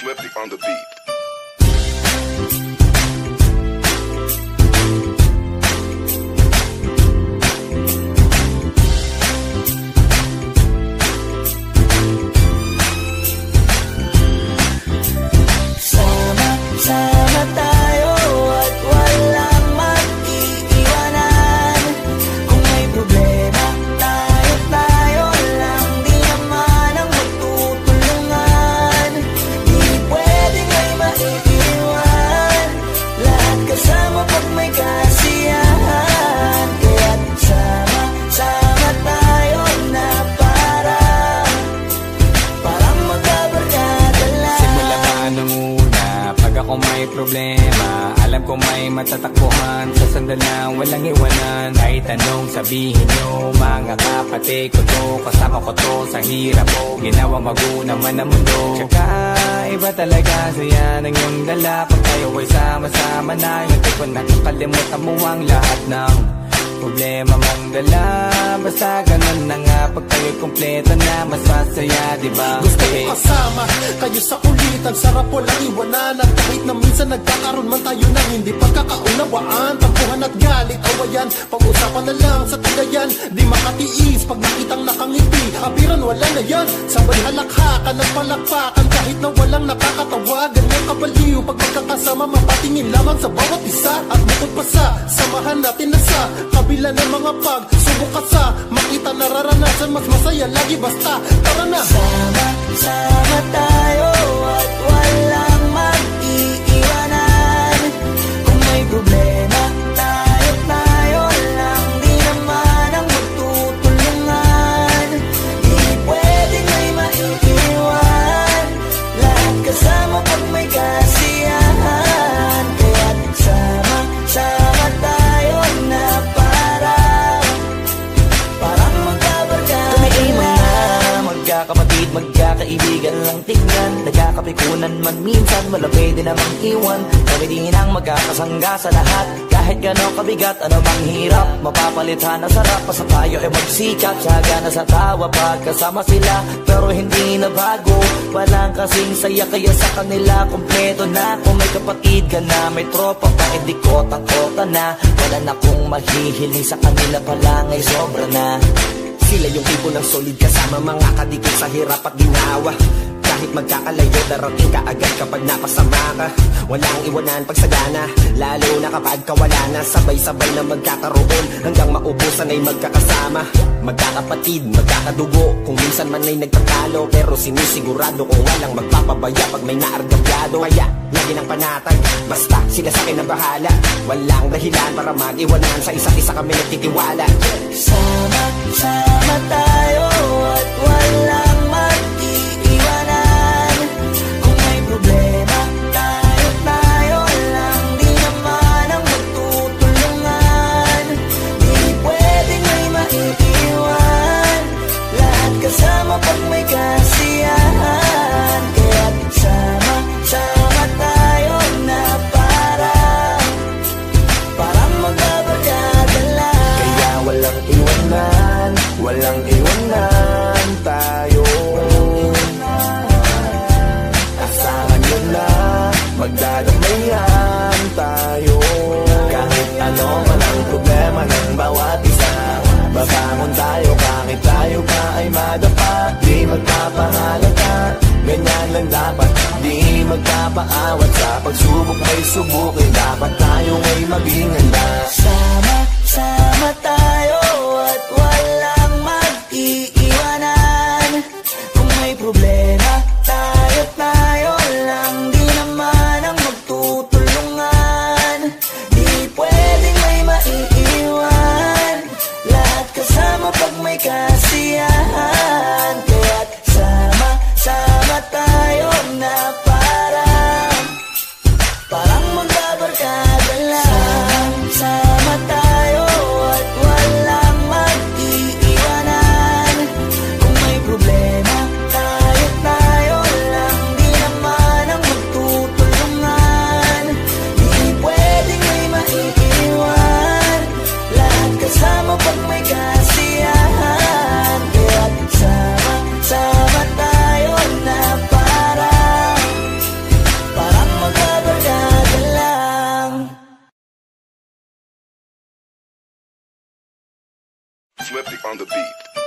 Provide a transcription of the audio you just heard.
Swifty on the beat. Sama tayo at walang mag-iiwanan. Kung may problema, tayo lang, di naman ang magtutulungan. Di pwedeng may maiiwan, lahat kasama pag may kasiyahan. Kaya't sama tayo na parang magkabarkada lang. Simula pa nung una, pag ako may problema, alam ko may matatakbuhan. Sa sandalang walang iwanan, kahit anong sabihin nyo, mga kapatid ko to, kasama ko to sa hirap ko, ginawa magunang man ang mundo. Tsaka iba talaga saya ng iyong dala, pag tayo ay sama-sama na, hindi ko nakakalimutan mo ang lahat ng problema mang dala. Basta ganun na nga, pag tayo'y kompleto na, mas masaya, diba? Gusto ko kasama kayo sa ulitan, sarap walang iwanan. At kahit na minsan nagkakaroon man tayo ng hindi pagkakaunawaan, tampuhan at galit, awayan, pag-usapan na lang sa tagayan. Di makatiis pag nakitang nakangiti, abiran wala na yan. Sabay halakhakan at palakpakan, kahit na walang nakakatawa. Ganyan kabaliw pag magkakasama, mapatingin lamang sa bawat isa. At bukod pa sa samahan natin na sa kabila ng mga pagsubok ka sa makita nararanasan, mas masaya lagi basta tara na. Sama tayo at walang mag-iiwanan. Kung may problema, tayo lang, di naman ang magtutulungan. Di pwedeng may maiiwan, lahat kasama pag may kasiyahan. Kaya't sama tayo na parang magkabarkada. Kami ay mga magkakapatid, magkakaibigan lang tingnan. Nagkakapikunan man minsan, wala pwede namang iwan. Kami din ang magkakasangga sa lahat. Kahit gano'ng kabigat, ano bang hirap, mapapalitan na sarap. Basta tayo ay magsikap, tsaga na sa tawa pagkasama sila. Pero hindi na bago, walang kasing saya, kaya sa kanila kompleto na. Kung may kapatid ka na, may tropa pa, hindi kotang-kota na. Wala na kong mahihiling sa kanila pa lang ay sobra na. Sila yung tipo ng solid kasama, mga kadikit sa hirap at ginawa. Kahit magkakalayo, darating ka agad kapag napasama ka. Walang iwanan pag sagana, lalo na kapag kawala na. Sabay-sabay na magkakaroon, hanggang maubusan ay magkakasama. Magkakapatid, magkakadugo, kung minsan man ay nagtatalo, pero sinisigurado kung walang magpapabaya pag may naargabyado. Kaya, lagi ng panatag, basta sila sa akin ang bahala. Walang dahilan para mag-iwanan, sa isa't isa kami nagtitiwala. Sama tayo at walang mag-iiwanan. Kung may problema, tayo lang, di naman ang magtutulungan. Di pwedeng may maiiwan, lahat kasama pag may kasiyahan. Kaya't sama tayo na parang magkabarkada lang. Kaya walang iwanan tayo. Asahan nyo na, magdadamayan tayo. Kahit ano man ang problema ng bawat isa, babangon tayo kahit tayo pa ay madapa. Di magpapahalata, ganyan lang dapat. Di magpapaawat, sa pagsubok may subukin. Dapat tayo ay maging handa. Sama tayo at walang mag-iiwanan. Kung may problema, tayo lang, di naman ang magtutulungan. Di pwedeng may maiiwan, lahat kasama pag may kasiyahan. Kaya't sama tayo na parang magkabarkada lang. Sama tayo at Swifty on the beat.